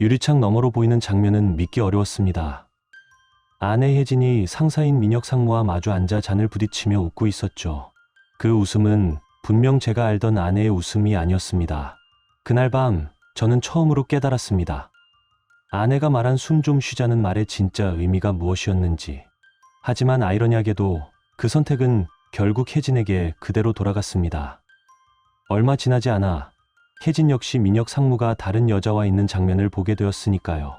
유리창 너머로 보이는 장면은 믿기 어려웠습니다. 아내 혜진이 상사인 민혁 상무와 마주 앉아 잔을 부딪히며 웃고 있었죠. 그 웃음은 분명 제가 알던 아내의 웃음이 아니었습니다. 그날 밤 저는 처음으로 깨달았습니다. 아내가 말한 숨 좀 쉬자는 말의 진짜 의미가 무엇이었는지. 하지만 아이러니하게도 그 선택은 결국 혜진에게 그대로 돌아갔습니다. 얼마 지나지 않아 혜진 역시 민혁 상무가 다른 여자와 있는 장면을 보게 되었으니까요.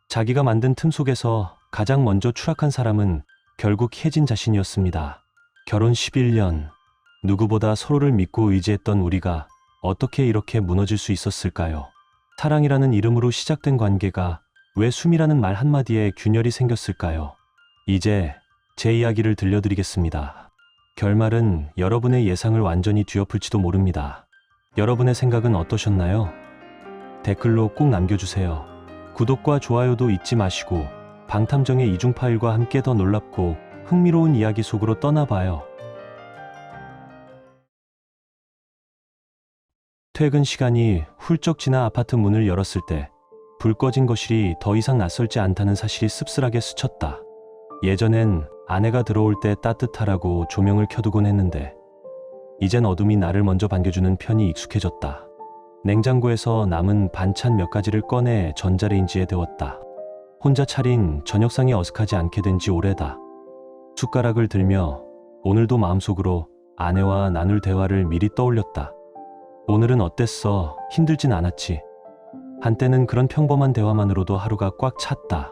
자기가 만든 틈 속에서 가장 먼저 추락한 사람은 결국 혜진 자신이었습니다. 결혼 11년, 누구보다 서로를 믿고 의지했던 우리가 어떻게 이렇게 무너질 수 있었을까요? 사랑이라는 이름으로 시작된 관계가 왜 숨이라는 말 한마디에 균열이 생겼을까요? 이제 제 이야기를 들려드리겠습니다. 결말은 여러분의 예상을 완전히 뒤엎을지도 모릅니다. 여러분의 생각은 어떠셨나요? 댓글로 꼭 남겨주세요. 구독과 좋아요도 잊지 마시고 방탐정의 이중 파일과 함께 더 놀랍고 흥미로운 이야기 속으로 떠나봐요. 퇴근 시간이 훌쩍 지나 아파트 문을 열었을 때 불 꺼진 거실이 더 이상 낯설지 않다는 사실이 씁쓸하게 스쳤다. 예전엔 아내가 들어올 때 따뜻하라고 조명을 켜두곤 했는데 이젠 어둠이 나를 먼저 반겨주는 편이 익숙해졌다. 냉장고에서 남은 반찬 몇 가지를 꺼내 전자레인지에 데웠다. 혼자 차린 저녁상이 어색하지 않게 된 지 오래다. 숟가락을 들며 오늘도 마음속으로 아내와 나눌 대화를 미리 떠올렸다. 오늘은 어땠어? 힘들진 않았지? 한때는 그런 평범한 대화만으로도 하루가 꽉 찼다.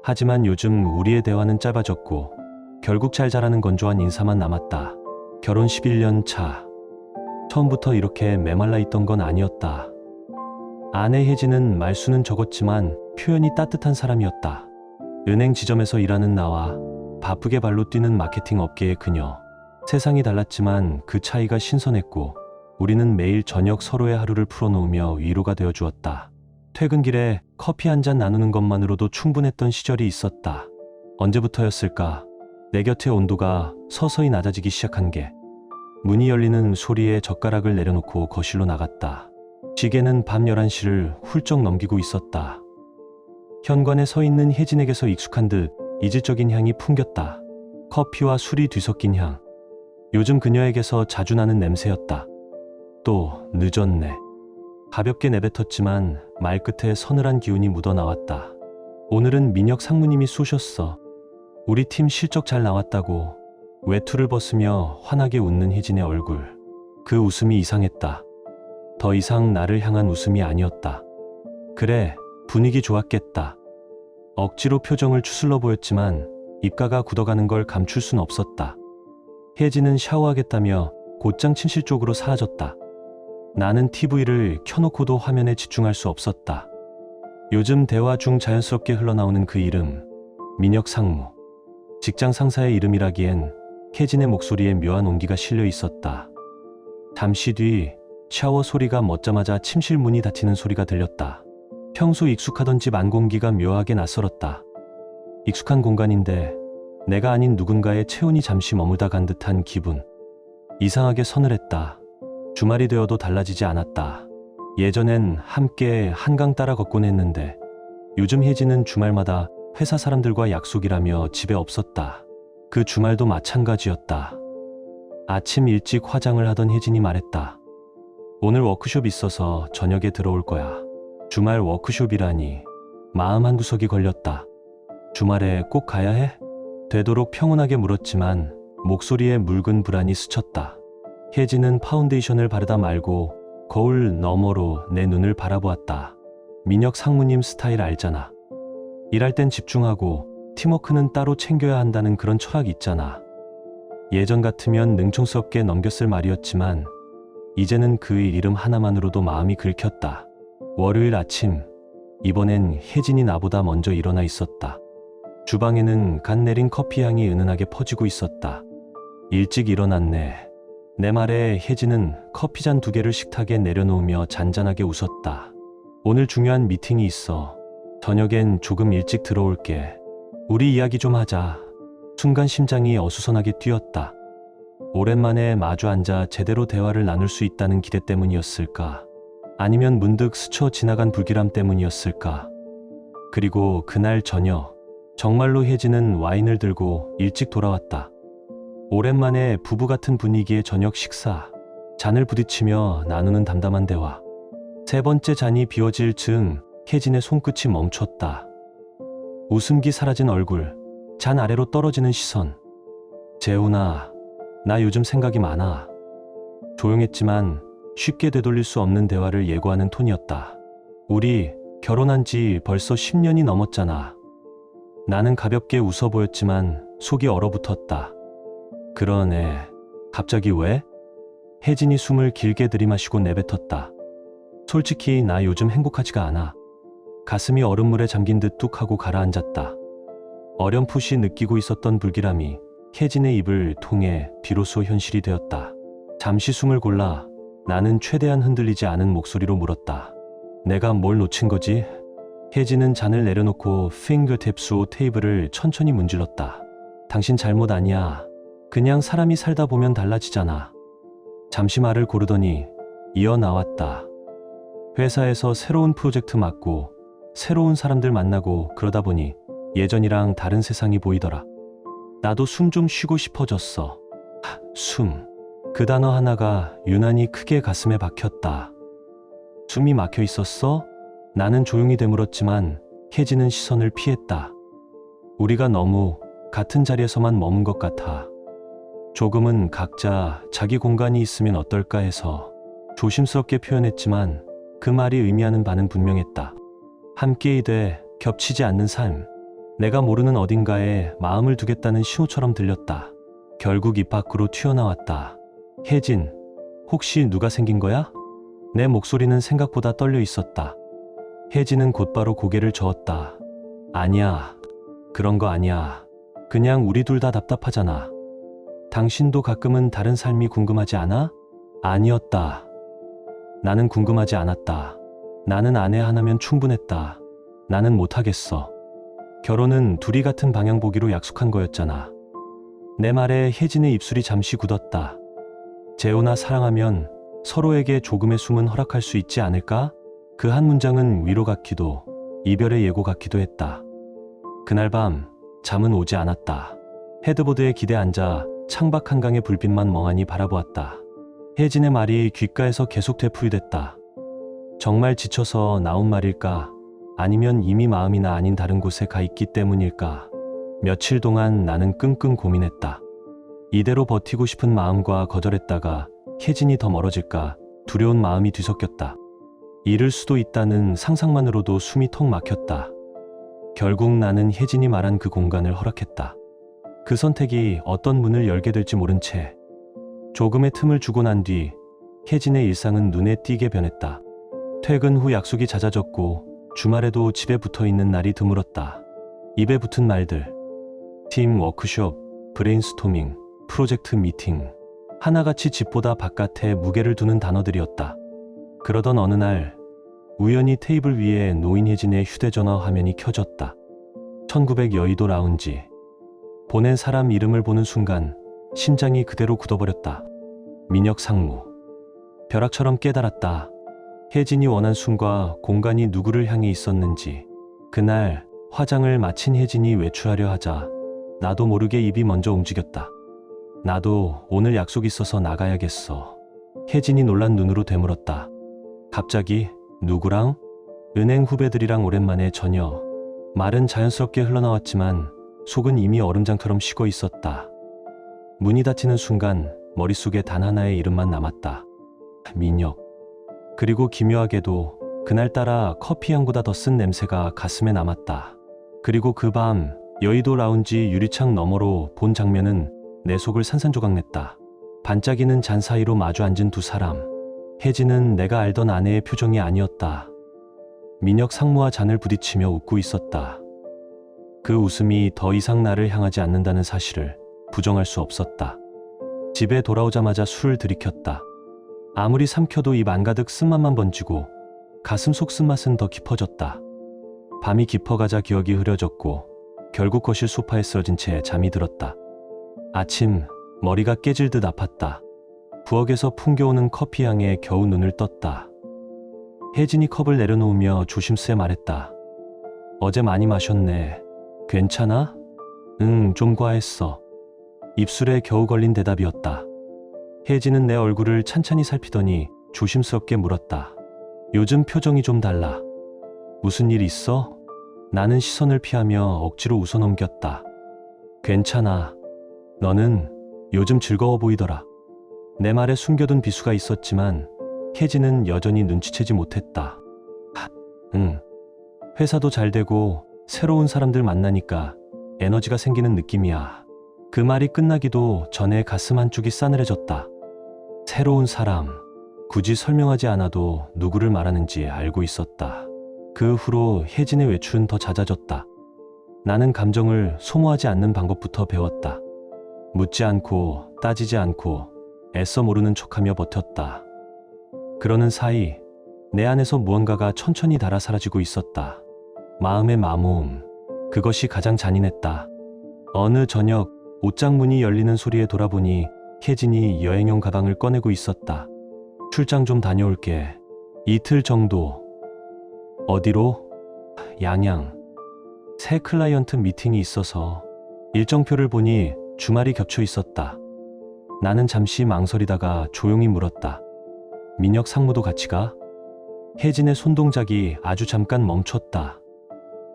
하지만 요즘 우리의 대화는 짧아졌고 결국 잘 자라는 건조한 인사만 남았다. 결혼 11년 차. 처음부터 이렇게 메말라 있던 건 아니었다. 아내 혜진은 말수는 적었지만 표현이 따뜻한 사람이었다. 은행 지점에서 일하는 나와 바쁘게 발로 뛰는 마케팅 업계의 그녀. 세상이 달랐지만 그 차이가 신선했고 우리는 매일 저녁 서로의 하루를 풀어놓으며 위로가 되어 주었다. 퇴근길에 커피 한 잔 나누는 것만으로도 충분했던 시절이 있었다. 언제부터였을까? 내 곁의 온도가 서서히 낮아지기 시작한 게. 문이 열리는 소리에 젓가락을 내려놓고 거실로 나갔다. 시계는 밤 11시를 훌쩍 넘기고 있었다. 현관에 서 있는 혜진에게서 익숙한 듯 이질적인 향이 풍겼다. 커피와 술이 뒤섞인 향. 요즘 그녀에게서 자주 나는 냄새였다. 또 늦었네. 가볍게 내뱉었지만 말끝에 서늘한 기운이 묻어나왔다. 오늘은 민혁 상무님이 쏘셨어. 우리 팀 실적 잘 나왔다고. 외투를 벗으며 환하게 웃는 혜진의 얼굴. 그 웃음이 이상했다. 더 이상 나를 향한 웃음이 아니었다. 그래, 분위기 좋았겠다. 억지로 표정을 추슬러 보였지만 입가가 굳어가는 걸 감출 순 없었다. 혜진은 샤워하겠다며 곧장 침실 쪽으로 사라졌다. 나는 TV를 켜놓고도 화면에 집중할 수 없었다. 요즘 대화 중 자연스럽게 흘러나오는 그 이름, 민혁 상무. 직장 상사의 이름이라기엔 혜진의 목소리에 묘한 온기가 실려 있었다. 잠시 뒤 샤워 소리가 멎자마자 침실 문이 닫히는 소리가 들렸다. 평소 익숙하던 집 안 공기가 묘하게 낯설었다. 익숙한 공간인데 내가 아닌 누군가의 체온이 잠시 머물다 간 듯한 기분. 이상하게 서늘했다. 주말이 되어도 달라지지 않았다. 예전엔 함께 한강 따라 걷곤 했는데 요즘 혜진은 주말마다 회사 사람들과 약속이라며 집에 없었다. 그 주말도 마찬가지였다. 아침 일찍 화장을 하던 혜진이 말했다. 오늘 워크숍 있어서 저녁에 들어올 거야. 주말 워크숍이라니. 마음 한구석이 걸렸다. 주말에 꼭 가야 해? 되도록 평온하게 물었지만 목소리에 묽은 불안이 스쳤다. 혜진은 파운데이션을 바르다 말고 거울 너머로 내 눈을 바라보았다. 민혁 상무님 스타일 알잖아. 일할 땐 집중하고 팀워크는 따로 챙겨야 한다는 그런 철학 있잖아. 예전 같으면 능청스럽게 넘겼을 말이었지만 이제는 그의 이름 하나만으로도 마음이 긁혔다. 월요일 아침, 이번엔 혜진이 나보다 먼저 일어나 있었다. 주방에는 갓 내린 커피 향이 은은하게 퍼지고 있었다. 일찍 일어났네. 내 말에 혜진은 커피잔 2개를 식탁에 내려놓으며 잔잔하게 웃었다. 오늘 중요한 미팅이 있어. 저녁엔 조금 일찍 들어올게. 우리 이야기 좀 하자. 순간 심장이 어수선하게 뛰었다. 오랜만에 마주 앉아 제대로 대화를 나눌 수 있다는 기대 때문이었을까. 아니면 문득 스쳐 지나간 불길함 때문이었을까? 그리고 그날 저녁, 정말로 혜진은 와인을 들고 일찍 돌아왔다. 오랜만에 부부 같은 분위기의 저녁 식사, 잔을 부딪히며 나누는 담담한 대화. 세 번째 잔이 비워질 즈음 혜진의 손끝이 멈췄다. 웃음기 사라진 얼굴, 잔 아래로 떨어지는 시선. 재훈아, 나 요즘 생각이 많아. 조용했지만 쉽게 되돌릴 수 없는 대화를 예고하는 톤이었다. 우리 결혼한 지 벌써 10년이 넘었잖아. 나는 가볍게 웃어 보였지만 속이 얼어붙었다. 그러네. 갑자기 왜? 혜진이 숨을 길게 들이마시고 내뱉었다. 솔직히 나 요즘 행복하지가 않아. 가슴이 얼음물에 잠긴 듯 뚝 하고 가라앉았다. 어렴풋이 느끼고 있었던 불길함이 혜진의 입을 통해 비로소 현실이 되었다. 잠시 숨을 골라 나는 최대한 흔들리지 않은 목소리로 물었다. 내가 뭘 놓친 거지? 혜진은 잔을 내려놓고 핑거탭스로 테이블을 천천히 문질렀다. 당신 잘못 아니야. 그냥 사람이 살다 보면 달라지잖아. 잠시 말을 고르더니 이어 나왔다. 회사에서 새로운 프로젝트 맡고 새로운 사람들 만나고 그러다 보니 예전이랑 다른 세상이 보이더라. 나도 숨 좀 쉬고 싶어졌어. 숨. 그 단어 하나가 유난히 크게 가슴에 박혔다. 숨이 막혀 있었어? 나는 조용히 되물었지만 혜진은 시선을 피했다. 우리가 너무 같은 자리에서만 머문 것 같아. 조금은 각자 자기 공간이 있으면 어떨까 해서 조심스럽게 표현했지만 그 말이 의미하는 바는 분명했다. 함께이되 겹치지 않는 삶. 내가 모르는 어딘가에 마음을 두겠다는 신호처럼 들렸다. 결국 입 밖으로 튀어나왔다. 혜진, 혹시 누가 생긴 거야? 내 목소리는 생각보다 떨려 있었다. 혜진은 곧바로 고개를 저었다. 아니야. 그런 거 아니야. 그냥 우리 둘 다 답답하잖아. 당신도 가끔은 다른 삶이 궁금하지 않아? 아니었다. 나는 궁금하지 않았다. 나는 아내 하나면 충분했다. 나는 못하겠어. 결혼은 둘이 같은 방향 보기로 약속한 거였잖아. 내 말에 혜진의 입술이 잠시 굳었다. 재훈아, 사랑하면 서로에게 조금의 숨은 허락할 수 있지 않을까? 그 한 문장은 위로 같기도 이별의 예고 같기도 했다. 그날 밤 잠은 오지 않았다. 헤드보드에 기대 앉아 창밖 한강의 불빛만 멍하니 바라보았다. 혜진의 말이 귓가에서 계속 되풀이됐다. 정말 지쳐서 나온 말일까? 아니면 이미 마음이나 아닌 다른 곳에 가 있기 때문일까? 며칠 동안 나는 끙끙 고민했다. 이대로 버티고 싶은 마음과 거절했다가 혜진이 더 멀어질까 두려운 마음이 뒤섞였다. 잃을 수도 있다는 상상만으로도 숨이 턱 막혔다. 결국 나는 혜진이 말한 그 공간을 허락했다. 그 선택이 어떤 문을 열게 될지 모른 채 조금의 틈을 주고 난 뒤 혜진의 일상은 눈에 띄게 변했다. 퇴근 후 약속이 잦아졌고 주말에도 집에 붙어있는 날이 드물었다. 입에 붙은 말들, 팀 워크숍, 브레인스토밍, 프로젝트 미팅, 하나같이 집보다 바깥에 무게를 두는 단어들이었다. 그러던 어느 날 우연히 테이블 위에 놓인 혜진의 휴대전화 화면이 켜졌다. 1900 여의도 라운지. 보낸 사람 이름을 보는 순간 심장이 그대로 굳어버렸다. 민혁 상무. 벼락처럼 깨달았다. 혜진이 원한 숨과 공간이 누구를 향해 있었는지. 그날 화장을 마친 혜진이 외출하려 하자 나도 모르게 입이 먼저 움직였다. 나도 오늘 약속 있어서 나가야겠어. 혜진이 놀란 눈으로 되물었다. 갑자기? 누구랑? 은행 후배들이랑 오랜만에 저녁. 말은 자연스럽게 흘러나왔지만 속은 이미 얼음장처럼 식어 있었다. 문이 닫히는 순간 머릿속에 단 하나의 이름만 남았다. 민혁. 그리고 기묘하게도 그날따라 커피 향보다 더 쓴 냄새가 가슴에 남았다. 그리고 그 밤 여의도 라운지 유리창 너머로 본 장면은 내 속을 산산조각냈다. 반짝이는 잔 사이로 마주 앉은 두 사람. 혜진은 내가 알던 아내의 표정이 아니었다. 민혁 상무와 잔을 부딪히며 웃고 있었다. 그 웃음이 더 이상 나를 향하지 않는다는 사실을 부정할 수 없었다. 집에 돌아오자마자 술을 들이켰다. 아무리 삼켜도 입 안가득 쓴맛만 번지고 가슴 속 쓴맛은 더 깊어졌다. 밤이 깊어가자 기억이 흐려졌고 결국 거실 소파에 쓰러진 채 잠이 들었다. 아침 머리가 깨질 듯 아팠다. 부엌에서 풍겨오는 커피 향에 겨우 눈을 떴다. 혜진이 컵을 내려놓으며 조심스레 말했다. 어제 많이 마셨네. 괜찮아? 응, 좀 과했어. 입술에 겨우 걸린 대답이었다. 혜진은 내 얼굴을 찬찬히 살피더니 조심스럽게 물었다. 요즘 표정이 좀 달라. 무슨 일 있어? 나는 시선을 피하며 억지로 웃어넘겼다. 괜찮아. 너는 요즘 즐거워 보이더라. 내 말에 숨겨둔 비수가 있었지만 혜진은 여전히 눈치채지 못했다. 응. 회사도 잘 되고 새로운 사람들 만나니까 에너지가 생기는 느낌이야. 그 말이 끝나기도 전에 가슴 한쪽이 싸늘해졌다. 새로운 사람. 굳이 설명하지 않아도 누구를 말하는지 알고 있었다. 그 후로 혜진의 외출은 더 잦아졌다. 나는 감정을 소모하지 않는 방법부터 배웠다. 묻지 않고 따지지 않고 애써 모르는 척하며 버텼다. 그러는 사이 내 안에서 무언가가 천천히 닳아 사라지고 있었다. 마음의 마모음. 그것이 가장 잔인했다. 어느 저녁 옷장 문이 열리는 소리에 돌아보니 혜진이 여행용 가방을 꺼내고 있었다. 출장 좀 다녀올게. 이틀 정도. 어디로? 양양. 새 클라이언트 미팅이 있어서. 일정표를 보니 주말이 겹쳐 있었다. 나는 잠시 망설이다가 조용히 물었다. 민혁 상무도 같이 가? 혜진의 손동작이 아주 잠깐 멈췄다.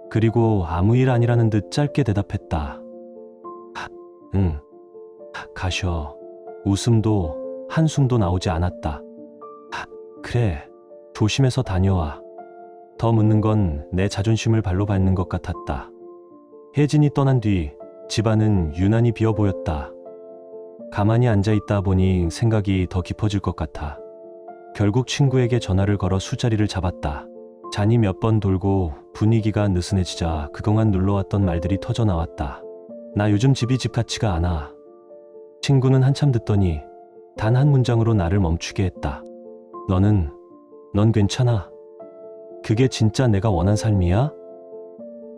그리고 아무 일 아니라는 듯 짧게 대답했다. 응. 가셔. 웃음도 한숨도 나오지 않았다. 그래. 조심해서 다녀와. 더 묻는 건 내 자존심을 발로 밟는 것 같았다. 혜진이 떠난 뒤 집안은 유난히 비어 보였다. 가만히 앉아있다 보니 생각이 더 깊어질 것 같아. 결국 친구에게 전화를 걸어 술자리를 잡았다. 잔이 몇 번 돌고 분위기가 느슨해지자 그동안 눌러왔던 말들이 터져 나왔다. 나 요즘 집이 집 같지가 않아. 친구는 한참 듣더니 단 한 문장으로 나를 멈추게 했다. 넌 괜찮아? 그게 진짜 내가 원한 삶이야?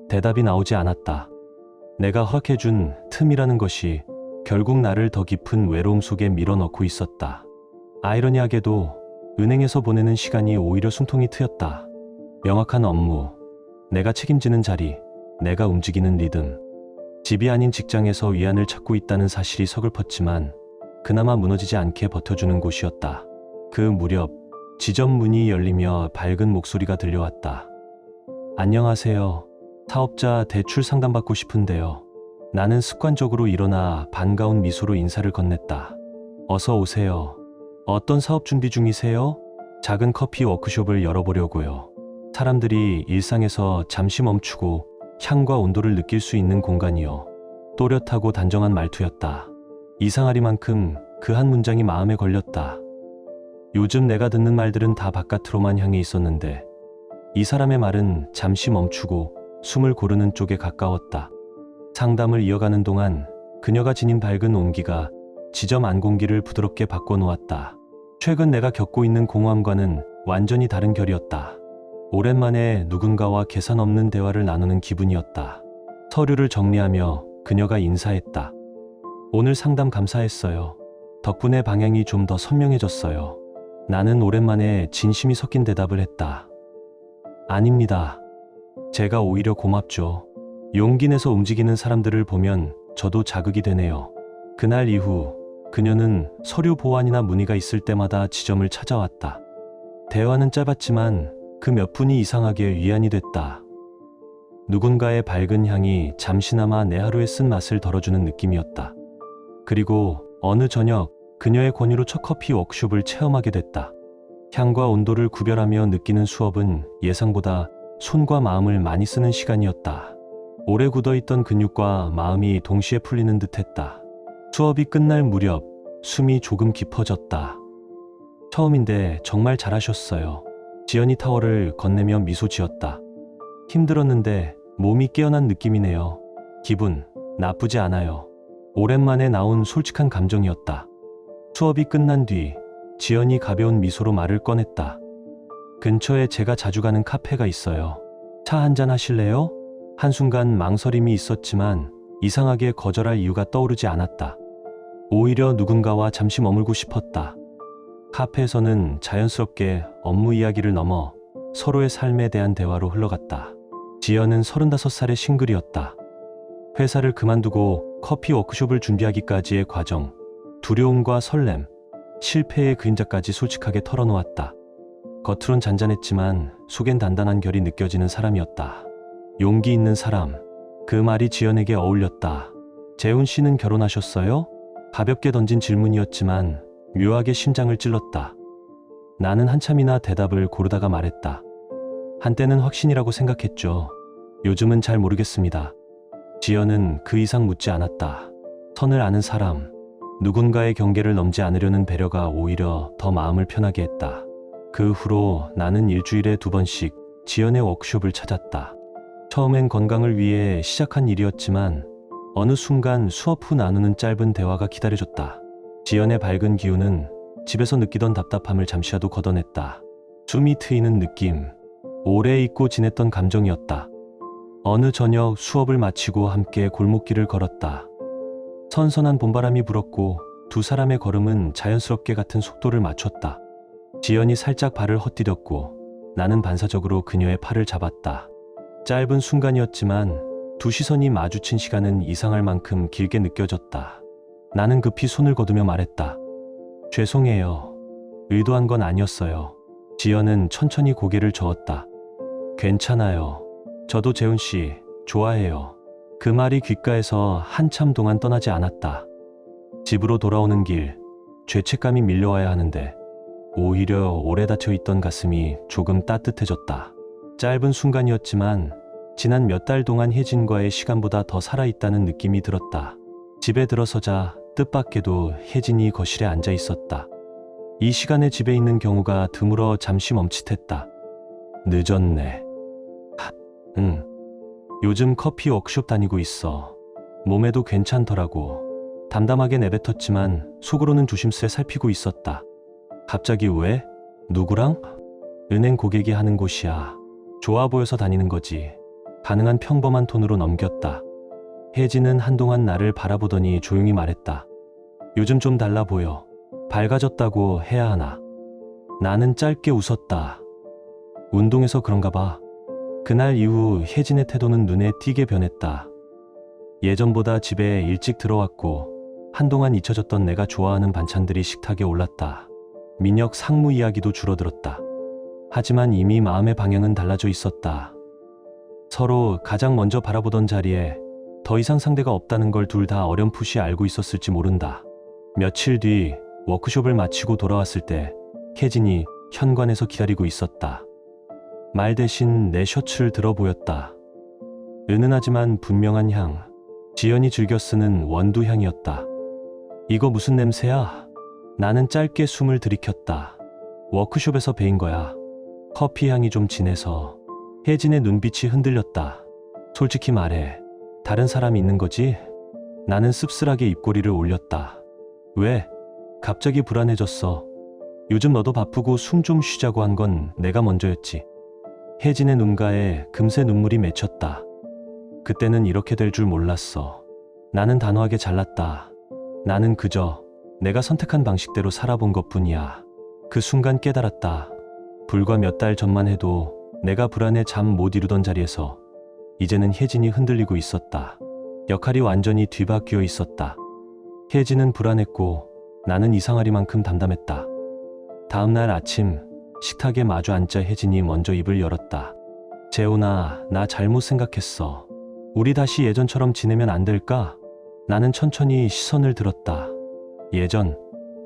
대답이 나오지 않았다. 내가 허락해준 틈이라는 것이 결국 나를 더 깊은 외로움 속에 밀어넣고 있었다. 아이러니하게도 은행에서 보내는 시간이 오히려 숨통이 트였다. 명확한 업무, 내가 책임지는 자리, 내가 움직이는 리듬. 집이 아닌 직장에서 위안을 찾고 있다는 사실이 서글펐지만 그나마 무너지지 않게 버텨주는 곳이었다. 그 무렵 지점 문이 열리며 밝은 목소리가 들려왔다. 안녕하세요. 사업자 대출 상담받고 싶은데요. 나는 습관적으로 일어나 반가운 미소로 인사를 건넸다. 어서 오세요. 어떤 사업 준비 중이세요? 작은 커피 워크숍을 열어보려고요. 사람들이 일상에서 잠시 멈추고 향과 온도를 느낄 수 있는 공간이요. 또렷하고 단정한 말투였다. 이상하리만큼 그 한 문장이 마음에 걸렸다. 요즘 내가 듣는 말들은 다 바깥으로만 향해 있었는데 이 사람의 말은 잠시 멈추고 숨을 고르는 쪽에 가까웠다. 상담을 이어가는 동안 그녀가 지닌 밝은 온기가 지점 안 공기를 부드럽게 바꿔놓았다. 최근 내가 겪고 있는 공허함과는 완전히 다른 결이었다. 오랜만에 누군가와 계산 없는 대화를 나누는 기분이었다. 서류를 정리하며 그녀가 인사했다. 오늘 상담 감사했어요. 덕분에 방향이 좀 더 선명해졌어요. 나는 오랜만에 진심이 섞인 대답을 했다. 아닙니다. 제가 오히려 고맙죠. 용기 내서 움직이는 사람들을 보면 저도 자극이 되네요. 그날 이후 그녀는 서류 보완이나 문의가 있을 때마다 지점을 찾아왔다. 대화는 짧았지만 그 몇 분이 이상하게 위안이 됐다. 누군가의 밝은 향이 잠시나마 내 하루의 쓴맛을 덜어주는 느낌이었다. 그리고 어느 저녁 그녀의 권유로 첫 커피 워크숍을 체험하게 됐다. 향과 온도를 구별하며 느끼는 수업은 예상보다 손과 마음을 많이 쓰는 시간이었다. 오래 굳어있던 근육과 마음이 동시에 풀리는 듯했다. 수업이 끝날 무렵 숨이 조금 깊어졌다. 처음인데 정말 잘하셨어요. 지연이 타월을 건네며 미소 지었다. 힘들었는데 몸이 깨어난 느낌이네요. 기분 나쁘지 않아요. 오랜만에 나온 솔직한 감정이었다. 수업이 끝난 뒤 지연이 가벼운 미소로 말을 꺼냈다. 근처에 제가 자주 가는 카페가 있어요. 차 한잔 하실래요? 한순간 망설임이 있었지만 이상하게 거절할 이유가 떠오르지 않았다. 오히려 누군가와 잠시 머물고 싶었다. 카페에서는 자연스럽게 업무 이야기를 넘어 서로의 삶에 대한 대화로 흘러갔다. 지연은 35살의 싱글이었다. 회사를 그만두고 커피 워크숍을 준비하기까지의 과정, 두려움과 설렘, 실패의 그림자까지 솔직하게 털어놓았다. 겉으론 잔잔했지만 속엔 단단한 결이 느껴지는 사람이었다. 용기 있는 사람, 그 말이 지연에게 어울렸다. 재훈 씨는 결혼하셨어요? 가볍게 던진 질문이었지만 묘하게 심장을 찔렀다. 나는 한참이나 대답을 고르다가 말했다. 한때는 확신이라고 생각했죠. 요즘은 잘 모르겠습니다. 지연은 그 이상 묻지 않았다. 선을 아는 사람, 누군가의 경계를 넘지 않으려는 배려가 오히려 더 마음을 편하게 했다. 그 후로 나는 일주일에 2번씩 지연의 워크숍을 찾았다. 처음엔 건강을 위해 시작한 일이었지만 어느 순간 수업 후 나누는 짧은 대화가 기다려졌다. 지연의 밝은 기운은 집에서 느끼던 답답함을 잠시라도 걷어냈다. 숨이 트이는 느낌, 오래 잊고 지냈던 감정이었다. 어느 저녁 수업을 마치고 함께 골목길을 걸었다. 선선한 봄바람이 불었고 두 사람의 걸음은 자연스럽게 같은 속도를 맞췄다. 지연이 살짝 발을 헛디뎠고 나는 반사적으로 그녀의 팔을 잡았다. 짧은 순간이었지만 두 시선이 마주친 시간은 이상할 만큼 길게 느껴졌다. 나는 급히 손을 거두며 말했다. 죄송해요. 의도한 건 아니었어요. 지연은 천천히 고개를 저었다. 괜찮아요. 저도 재훈 씨 좋아해요. 그 말이 귓가에서 한참 동안 떠나지 않았다. 집으로 돌아오는 길, 죄책감이 밀려와야 하는데 오히려 오래 닫혀있던 가슴이 조금 따뜻해졌다. 짧은 순간이었지만 지난 몇 달 동안 혜진과의 시간보다 더 살아있다는 느낌이 들었다. 집에 들어서자 뜻밖에도 혜진이 거실에 앉아 있었다. 이 시간에 집에 있는 경우가 드물어 잠시 멈칫했다. 늦었네. 응. 요즘 커피 워크숍 다니고 있어. 몸에도 괜찮더라고. 담담하게 내뱉었지만 속으로는 조심스레 살피고 있었다. 갑자기 왜? 누구랑? 은행 고객이 하는 곳이야. 좋아 보여서 다니는 거지. 가능한 평범한 톤으로 넘겼다. 혜진은 한동안 나를 바라보더니 조용히 말했다. 요즘 좀 달라 보여. 밝아졌다고 해야 하나. 나는 짧게 웃었다. 운동해서 그런가 봐. 그날 이후 혜진의 태도는 눈에 띄게 변했다. 예전보다 집에 일찍 들어왔고 한동안 잊혀졌던 내가 좋아하는 반찬들이 식탁에 올랐다. 민혁 상무 이야기도 줄어들었다. 하지만 이미 마음의 방향은 달라져 있었다. 서로 가장 먼저 바라보던 자리에 더 이상 상대가 없다는 걸 둘 다 어렴풋이 알고 있었을지 모른다. 며칠 뒤 워크숍을 마치고 돌아왔을 때 혜진이 현관에서 기다리고 있었다. 말 대신 내 셔츠를 들어 보였다. 은은하지만 분명한 향, 지연이 즐겨 쓰는 원두 향이었다. 이거 무슨 냄새야? 나는 짧게 숨을 들이켰다. 워크숍에서 배인 거야. 커피 향이 좀 진해서. 혜진의 눈빛이 흔들렸다. 솔직히 말해, 다른 사람이 있는 거지? 나는 씁쓸하게 입꼬리를 올렸다. 왜? 갑자기 불안해졌어. 요즘 너도 바쁘고 숨 좀 쉬자고 한 건 내가 먼저였지. 혜진의 눈가에 금세 눈물이 맺혔다. 그때는 이렇게 될 줄 몰랐어. 나는 단호하게 잘랐다. 나는 그저 내가 선택한 방식대로 살아본 것뿐이야. 그 순간 깨달았다. 불과 몇 달 전만 해도 내가 불안해 잠 못 이루던 자리에서 이제는 혜진이 흔들리고 있었다. 역할이 완전히 뒤바뀌어 있었다. 혜진은 불안했고 나는 이상하리만큼 담담했다. 다음날 아침 식탁에 마주 앉자 혜진이 먼저 입을 열었다. 재훈아, 나 잘못 생각했어. 우리 다시 예전처럼 지내면 안 될까? 나는 천천히 시선을 들었다. 예전,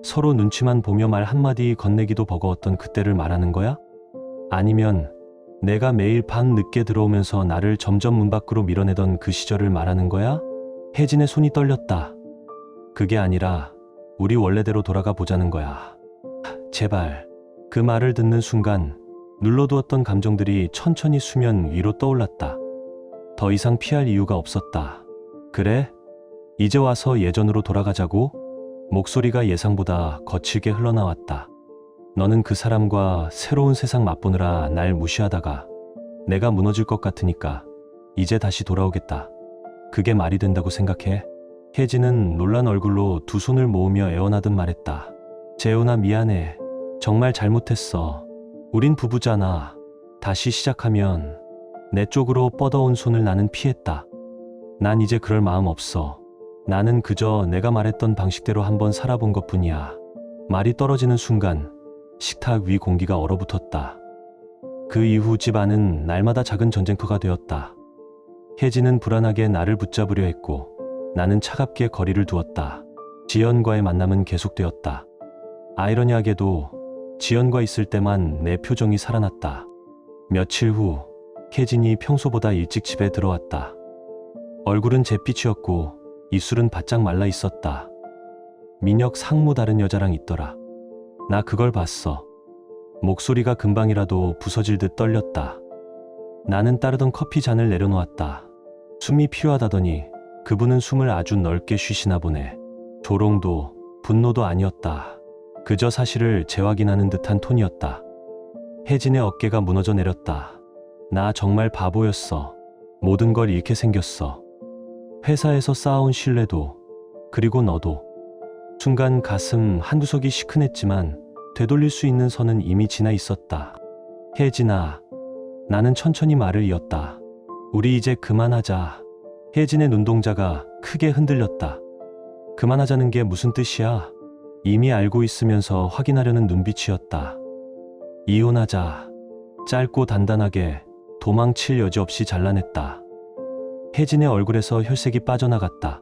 서로 눈치만 보며 말 한마디 건네기도 버거웠던 그때를 말하는 거야? 아니면 내가 매일 밤 늦게 들어오면서 나를 점점 문 밖으로 밀어내던 그 시절을 말하는 거야? 혜진의 손이 떨렸다. 그게 아니라 우리 원래대로 돌아가 보자는 거야. 제발. 그 말을 듣는 순간 눌러두었던 감정들이 천천히 수면 위로 떠올랐다. 더 이상 피할 이유가 없었다. 그래? 이제 와서 예전으로 돌아가자고? 목소리가 예상보다 거칠게 흘러나왔다. 너는 그 사람과 새로운 세상 맛보느라 날 무시하다가 내가 무너질 것 같으니까 이제 다시 돌아오겠다. 그게 말이 된다고 생각해? 혜진은 놀란 얼굴로 두 손을 모으며 애원하듯 말했다. 재훈아, 미안해. 정말 잘못했어. 우린 부부잖아. 다시 시작하면 내 쪽으로 뻗어온 손을 나는 피했다. 난 이제 그럴 마음 없어. 나는 그저 내가 말했던 방식대로 한번 살아본 것뿐이야. 말이 떨어지는 순간 식탁 위 공기가 얼어붙었다. 그 이후 집 안은 날마다 작은 전쟁터가 되었다. 혜진은 불안하게 나를 붙잡으려 했고 나는 차갑게 거리를 두었다. 지연과의 만남은 계속되었다. 아이러니하게도 지연과 있을 때만 내 표정이 살아났다. 며칠 후 혜진이 평소보다 일찍 집에 들어왔다. 얼굴은 잿빛이었고 입술은 바짝 말라 있었다. 민혁 상무 다른 여자랑 있더라. 나 그걸 봤어. 목소리가 금방이라도 부서질 듯 떨렸다. 나는 따르던 커피 잔을 내려놓았다. 숨이 필요하다더니 그분은 숨을 아주 넓게 쉬시나 보네. 조롱도 분노도 아니었다. 그저 사실을 재확인하는 듯한 톤이었다. 혜진의 어깨가 무너져 내렸다. 나 정말 바보였어. 모든 걸 잃게 생겼어. 회사에서 쌓아온 신뢰도, 그리고 너도. 순간 가슴 한구석이 시큰했지만 되돌릴 수 있는 선은 이미 지나 있었다. 혜진아, 나는 천천히 말을 이었다. 우리 이제 그만하자. 혜진의 눈동자가 크게 흔들렸다. 그만하자는 게 무슨 뜻이야? 이미 알고 있으면서 확인하려는 눈빛이었다. 이혼하자. 짧고 단단하게 도망칠 여지 없이 잘라냈다. 혜진의 얼굴에서 혈색이 빠져나갔다.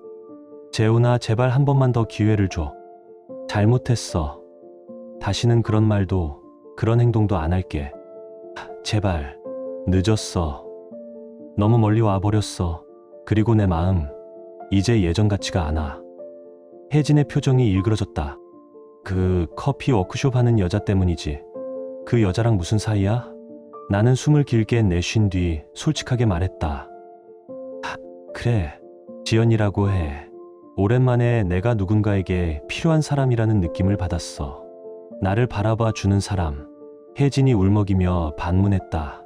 재훈아, 제발 한 번만 더 기회를 줘. 잘못했어. 다시는 그런 말도 그런 행동도 안 할게. 제발. 늦었어. 너무 멀리 와버렸어. 그리고 내 마음 이제 예전 같지가 않아. 혜진의 표정이 일그러졌다. 그 커피 워크숍 하는 여자 때문이지. 그 여자랑 무슨 사이야? 나는 숨을 길게 내쉰 뒤 솔직하게 말했다. 그래, 지연이라고 해. 오랜만에 내가 누군가에게 필요한 사람이라는 느낌을 받았어. 나를 바라봐 주는 사람. 혜진이 울먹이며 반문했다.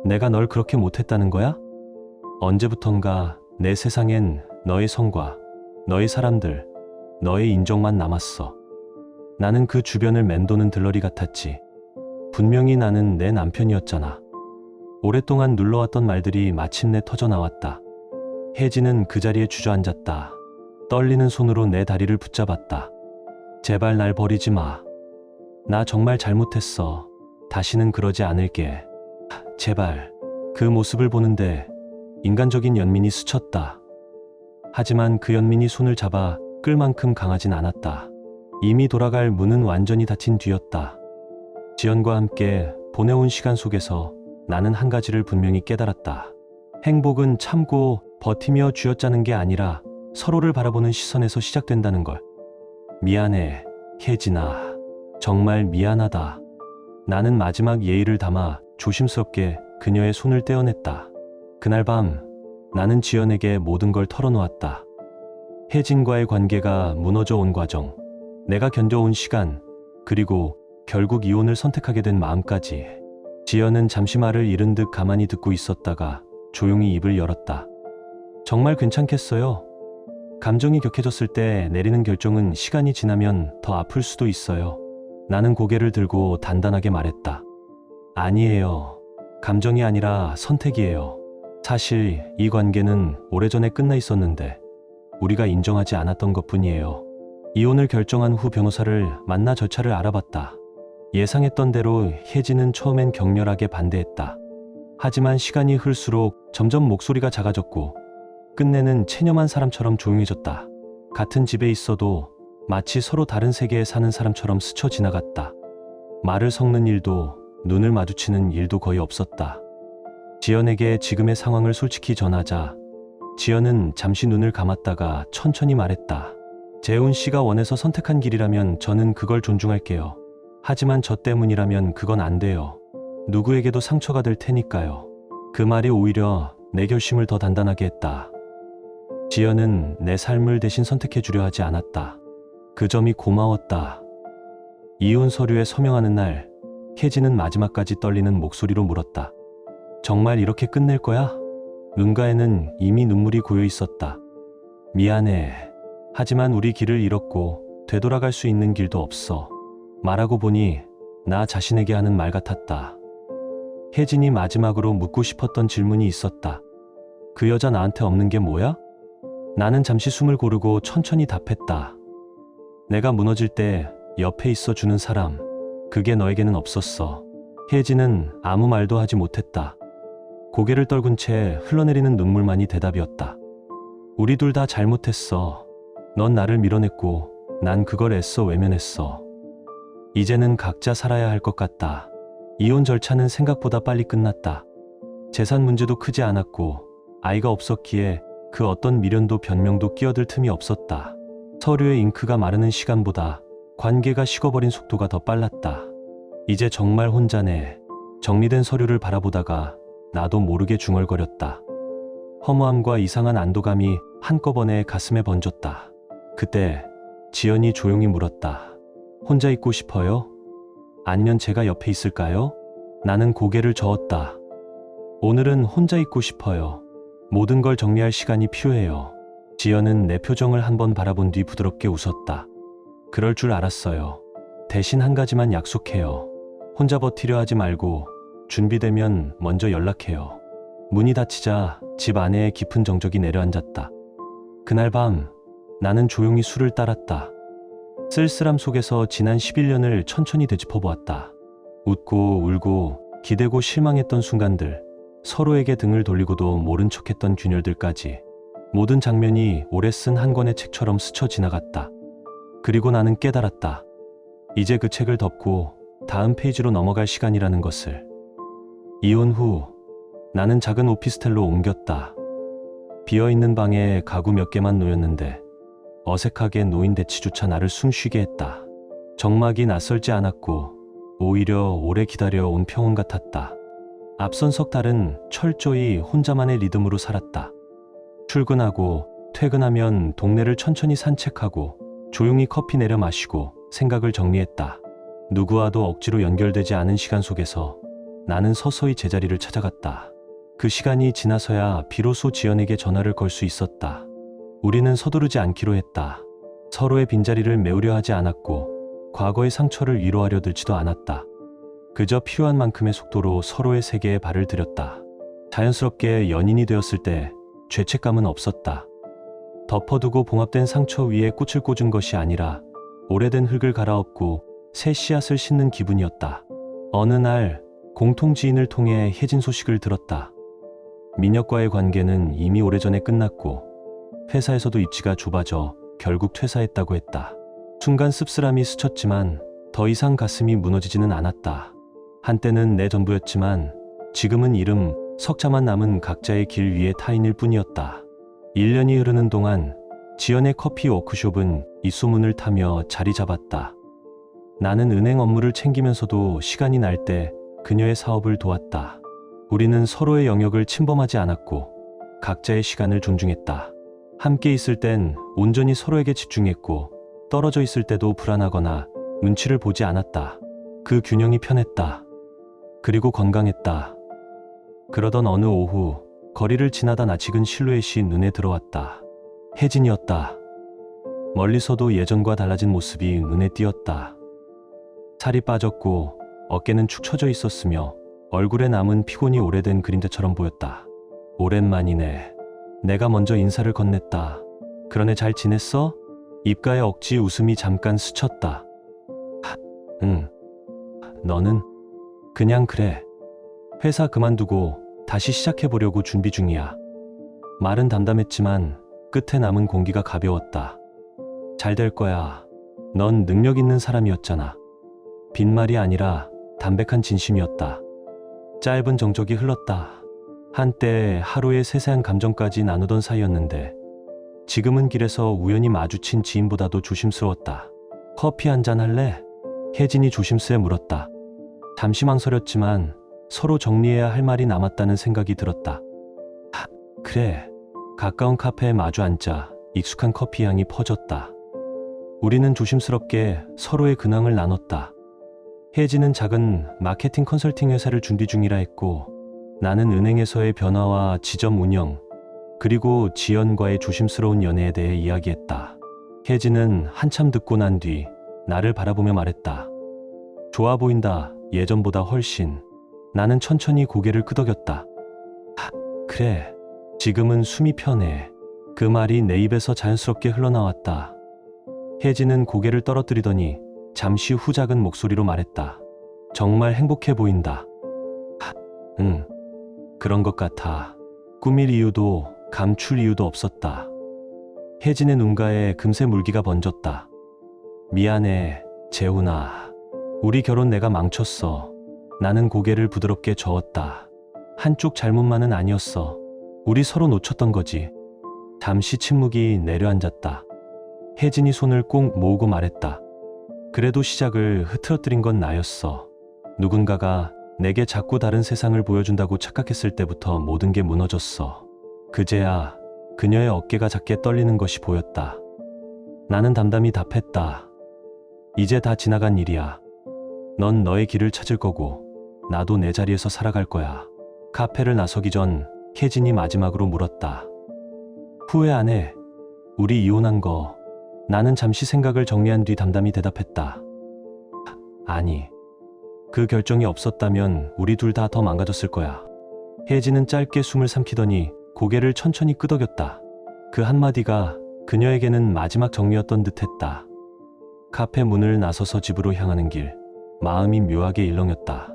내가 널 그렇게 못했다는 거야? 언제부턴가 내 세상엔 너의 성과, 너의 사람들, 너의 인정만 남았어. 나는 그 주변을 맴도는 들러리 같았지. 분명히 나는 내 남편이었잖아. 오랫동안 눌러왔던 말들이 마침내 터져나왔다. 혜진은 그 자리에 주저앉았다. 떨리는 손으로 내 다리를 붙잡았다. 제발 날 버리지 마. 나 정말 잘못했어. 다시는 그러지 않을게. 제발. 그 모습을 보는데 인간적인 연민이 스쳤다. 하지만 그 연민이 손을 잡아 끌 만큼 강하진 않았다. 이미 돌아갈 문은 완전히 닫힌 뒤였다. 지연과 함께 보내온 시간 속에서 나는 한 가지를 분명히 깨달았다. 행복은 참고 버티며 쥐어짜는 게 아니라 서로를 바라보는 시선에서 시작된다는 걸. 미안해, 혜진아. 정말 미안하다. 나는 마지막 예의를 담아 조심스럽게 그녀의 손을 떼어냈다. 그날 밤 나는 지연에게 모든 걸 털어놓았다. 혜진과의 관계가 무너져 온 과정, 내가 견뎌온 시간, 그리고 결국 이혼을 선택하게 된 마음까지. 지연은 잠시 말을 잃은 듯 가만히 듣고 있었다가 조용히 입을 열었다. 정말 괜찮겠어요? 감정이 격해졌을 때 내리는 결정은 시간이 지나면 더 아플 수도 있어요. 나는 고개를 들고 단단하게 말했다. 아니에요. 감정이 아니라 선택이에요. 사실 이 관계는 오래전에 끝나 있었는데 우리가 인정하지 않았던 것뿐이에요. 이혼을 결정한 후 변호사를 만나 절차를 알아봤다. 예상했던 대로 혜진은 처음엔 격렬하게 반대했다. 하지만 시간이 흘수록 점점 목소리가 작아졌고 끝내는 체념한 사람처럼 조용해졌다. 같은 집에 있어도 마치 서로 다른 세계에 사는 사람처럼 스쳐 지나갔다. 말을 섞는 일도 눈을 마주치는 일도 거의 없었다. 지연에게 지금의 상황을 솔직히 전하자 지연은 잠시 눈을 감았다가 천천히 말했다. 재훈 씨가 원해서 선택한 길이라면 저는 그걸 존중할게요. 하지만 저 때문이라면 그건 안 돼요. 누구에게도 상처가 될 테니까요. 그 말이 오히려 내 결심을 더 단단하게 했다. 지연은 내 삶을 대신 선택해주려 하지 않았다. 그 점이 고마웠다. 이혼 서류에 서명하는 날, 혜진은 마지막까지 떨리는 목소리로 물었다. 정말 이렇게 끝낼 거야? 눈가에는 이미 눈물이 고여 있었다. 미안해. 하지만 우리 길을 잃었고 되돌아갈 수 있는 길도 없어. 말하고 보니 나 자신에게 하는 말 같았다. 혜진이 마지막으로 묻고 싶었던 질문이 있었다. 그 여자 나한테 없는 게 뭐야? 나는 잠시 숨을 고르고 천천히 답했다. 내가 무너질 때 옆에 있어 주는 사람, 그게 너에게는 없었어. 혜진은 아무 말도 하지 못했다. 고개를 떨군 채 흘러내리는 눈물만이 대답이었다. 우리 둘 다 잘못했어. 넌 나를 밀어냈고 난 그걸 애써 외면했어. 이제는 각자 살아야 할 것 같다. 이혼 절차는 생각보다 빨리 끝났다. 재산 문제도 크지 않았고 아이가 없었기에 그 어떤 미련도 변명도 끼어들 틈이 없었다. 서류의 잉크가 마르는 시간보다 관계가 식어버린 속도가 더 빨랐다. 이제 정말 혼자네. 정리된 서류를 바라보다가 나도 모르게 중얼거렸다. 허무함과 이상한 안도감이 한꺼번에 가슴에 번졌다. 그때 지연이 조용히 물었다. 혼자 있고 싶어요? 아니면 제가 옆에 있을까요? 나는 고개를 저었다. 오늘은 혼자 있고 싶어요. 모든 걸 정리할 시간이 필요해요. 지연은 내 표정을 한번 바라본 뒤 부드럽게 웃었다. 그럴 줄 알았어요. 대신 한 가지만 약속해요. 혼자 버티려 하지 말고 준비되면 먼저 연락해요. 문이 닫히자 집 안에 깊은 정적이 내려앉았다. 그날 밤 나는 조용히 술을 따랐다. 쓸쓸함 속에서 지난 11년을 천천히 되짚어보았다. 웃고 울고 기대고 실망했던 순간들, 서로에게 등을 돌리고도 모른 척했던 균열들까지 모든 장면이 오래 쓴 한 권의 책처럼 스쳐 지나갔다. 그리고 나는 깨달았다. 이제 그 책을 덮고 다음 페이지로 넘어갈 시간이라는 것을. 이혼 후 나는 작은 오피스텔로 옮겼다. 비어있는 방에 가구 몇 개만 놓였는데 어색하게 놓인 대치조차 나를 숨쉬게 했다. 정막이 낯설지 않았고 오히려 오래 기다려온 평온 같았다. 앞선 석 달은 철저히 혼자만의 리듬으로 살았다. 출근하고 퇴근하면 동네를 천천히 산책하고 조용히 커피 내려 마시고 생각을 정리했다. 누구와도 억지로 연결되지 않은 시간 속에서 나는 서서히 제자리를 찾아갔다. 그 시간이 지나서야 비로소 지연에게 전화를 걸 수 있었다. 우리는 서두르지 않기로 했다. 서로의 빈자리를 메우려 하지 않았고 과거의 상처를 위로하려 들지도 않았다. 그저 필요한 만큼의 속도로 서로의 세계에 발을 들였다. 자연스럽게 연인이 되었을 때 죄책감은 없었다. 덮어두고 봉합된 상처 위에 꽃을 꽂은 것이 아니라 오래된 흙을 갈아엎고 새 씨앗을 심는 기분이었다. 어느 날 공통 지인을 통해 혜진 소식을 들었다. 민혁과의 관계는 이미 오래전에 끝났고 회사에서도 입지가 좁아져 결국 퇴사했다고 했다. 순간 씁쓸함이 스쳤지만 더 이상 가슴이 무너지지는 않았다. 한때는 내 전부였지만 지금은 이름, 석자만 남은 각자의 길 위의 타인일 뿐이었다. 1년이 흐르는 동안 지연의 커피 워크숍은 이 소문을 타며 자리 잡았다. 나는 은행 업무를 챙기면서도 시간이 날 때 그녀의 사업을 도왔다. 우리는 서로의 영역을 침범하지 않았고 각자의 시간을 존중했다. 함께 있을 땐 온전히 서로에게 집중했고 떨어져 있을 때도 불안하거나 눈치를 보지 않았다. 그 균형이 편했다. 그리고 건강했다. 그러던 어느 오후 거리를 지나다 낯익은 실루엣이 눈에 들어왔다. 혜진이었다. 멀리서도 예전과 달라진 모습이 눈에 띄었다. 살이 빠졌고 어깨는 축 처져 있었으며 얼굴에 남은 피곤이 오래된 그림자처럼 보였다. 오랜만이네. 내가 먼저 인사를 건넸다. 그러네, 잘 지냈어? 입가에 억지 웃음이 잠깐 스쳤다. 응. 너는? 그냥 그래. 회사 그만두고 다시 시작해보려고 준비 중이야. 말은 담담했지만 끝에 남은 공기가 가벼웠다. 잘 될 거야. 넌 능력 있는 사람이었잖아. 빈말이 아니라 담백한 진심이었다. 짧은 정적이 흘렀다. 한때 하루의 세세한 감정까지 나누던 사이였는데 지금은 길에서 우연히 마주친 지인보다도 조심스러웠다. 커피 한잔 할래? 혜진이 조심스레 물었다. 잠시 망설였지만 서로 정리해야 할 말이 남았다는 생각이 들었다. 그래. 가까운 카페에 마주 앉자 익숙한 커피 향이 퍼졌다. 우리는 조심스럽게 서로의 근황을 나눴다. 혜진은 작은 마케팅 컨설팅 회사를 준비 중이라 했고 나는 은행에서의 변화와 지점 운영, 그리고 지연과의 조심스러운 연애에 대해 이야기했다. 혜진은 한참 듣고 난 뒤 나를 바라보며 말했다. 좋아 보인다. 예전보다 훨씬. 나는 천천히 고개를 끄덕였다. 그래. 지금은 숨이 편해. 그 말이 내 입에서 자연스럽게 흘러나왔다. 혜진은 고개를 떨어뜨리더니 잠시 후 작은 목소리로 말했다. 정말 행복해 보인다. 응. 그런 것 같아. 꾸밀 이유도 감출 이유도 없었다. 혜진의 눈가에 금세 물기가 번졌다. 미안해, 재훈아. 우리 결혼 내가 망쳤어. 나는 고개를 부드럽게 저었다. 한쪽 잘못만은 아니었어. 우리 서로 놓쳤던 거지. 잠시 침묵이 내려앉았다. 혜진이 손을 꼭 모으고 말했다. 그래도 시작을 흐트러뜨린 건 나였어. 누군가가 내게 자꾸 다른 세상을 보여준다고 착각했을 때부터 모든 게 무너졌어. 그제야 그녀의 어깨가 작게 떨리는 것이 보였다. 나는 담담히 답했다. 이제 다 지나간 일이야. 넌 너의 길을 찾을 거고 나도 내 자리에서 살아갈 거야. 카페를 나서기 전 혜진이 마지막으로 물었다. 후회 안 해. 우리 이혼한 거. 나는 잠시 생각을 정리한 뒤 담담히 대답했다. 아니. 그 결정이 없었다면 우리 둘 다 더 망가졌을 거야. 혜진은 짧게 숨을 삼키더니 고개를 천천히 끄덕였다. 그 한마디가 그녀에게는 마지막 정리였던 듯했다. 카페 문을 나서서 집으로 향하는 길, 마음이 묘하게 일렁였다.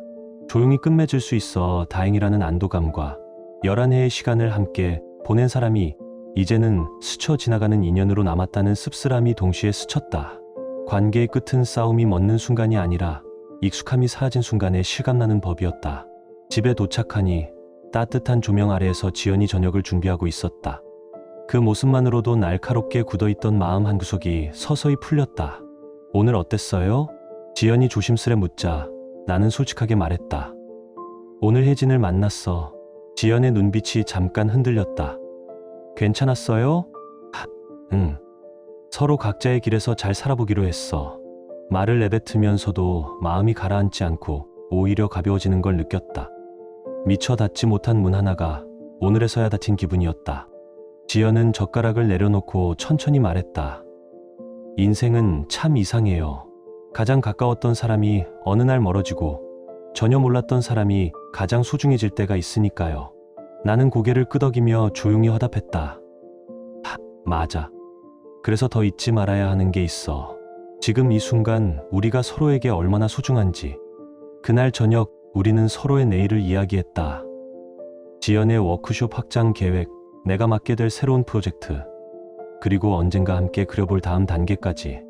조용히 끝맺을 수 있어 다행이라는 안도감과 11해의 시간을 함께 보낸 사람이 이제는 스쳐 지나가는 인연으로 남았다는 씁쓸함이 동시에 스쳤다. 관계의 끝은 싸움이 멎는 순간이 아니라 익숙함이 사라진 순간에 실감나는 법이었다. 집에 도착하니 따뜻한 조명 아래에서 지연이 저녁을 준비하고 있었다. 그 모습만으로도 날카롭게 굳어있던 마음 한구석이 서서히 풀렸다. 오늘 어땠어요? 지연이 조심스레 묻자 나는 솔직하게 말했다. 오늘 혜진을 만났어. 지연의 눈빛이 잠깐 흔들렸다. 괜찮았어요? 응. 서로 각자의 길에서 잘 살아보기로 했어. 말을 내뱉으면서도 마음이 가라앉지 않고 오히려 가벼워지는 걸 느꼈다. 미처 닫지 못한 문 하나가 오늘에서야 닫힌 기분이었다. 지연은 젓가락을 내려놓고 천천히 말했다. 인생은 참 이상해요. 가장 가까웠던 사람이 어느 날 멀어지고 전혀 몰랐던 사람이 가장 소중해질 때가 있으니까요. 나는 고개를 끄덕이며 조용히 화답했다. 맞아. 그래서 더 잊지 말아야 하는 게 있어. 지금 이 순간 우리가 서로에게 얼마나 소중한지. 그날 저녁 우리는 서로의 내일을 이야기했다. 지연의 워크숍 확장 계획, 내가 맡게 될 새로운 프로젝트, 그리고 언젠가 함께 그려볼 다음 단계까지.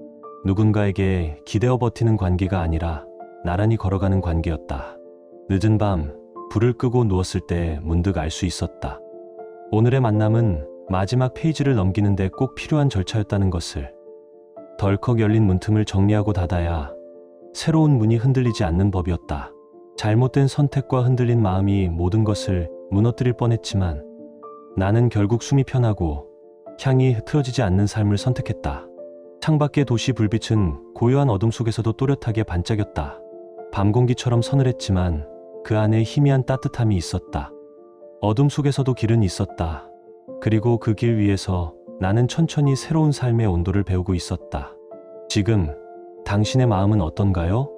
누군가에게 기대어 버티는 관계가 아니라 나란히 걸어가는 관계였다. 늦은 밤 불을 끄고 누웠을 때 문득 알 수 있었다. 오늘의 만남은 마지막 페이지를 넘기는데 꼭 필요한 절차였다는 것을. 덜컥 열린 문틈을 정리하고 닫아야 새로운 문이 흔들리지 않는 법이었다. 잘못된 선택과 흔들린 마음이 모든 것을 무너뜨릴 뻔했지만 나는 결국 숨이 편하고 향이 흐트러지지 않는 삶을 선택했다. 창밖의 도시 불빛은 고요한 어둠 속에서도 또렷하게 반짝였다. 밤 공기처럼 서늘했지만 그 안에 희미한 따뜻함이 있었다. 어둠 속에서도 길은 있었다. 그리고 그 길 위에서 나는 천천히 새로운 삶의 온도를 배우고 있었다. 지금 당신의 마음은 어떤가요?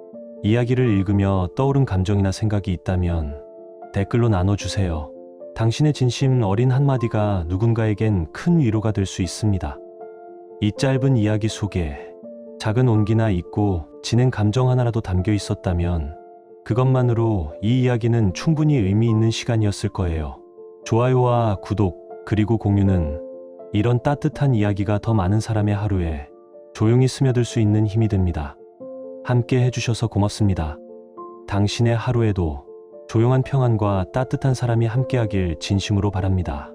이야기를 읽으며 떠오른 감정이나 생각이 있다면 댓글로 나눠주세요. 당신의 진심 어린 한마디가 누군가에겐 큰 위로가 될 수 있습니다. 이 짧은 이야기 속에 작은 온기나 잊고 지낸 감정 하나라도 담겨 있었다면 그것만으로 이 이야기는 충분히 의미 있는 시간이었을 거예요. 좋아요와 구독 그리고 공유는 이런 따뜻한 이야기가 더 많은 사람의 하루에 조용히 스며들 수 있는 힘이 됩니다. 함께 해주셔서 고맙습니다. 당신의 하루에도 조용한 평안과 따뜻한 사람이 함께하길 진심으로 바랍니다.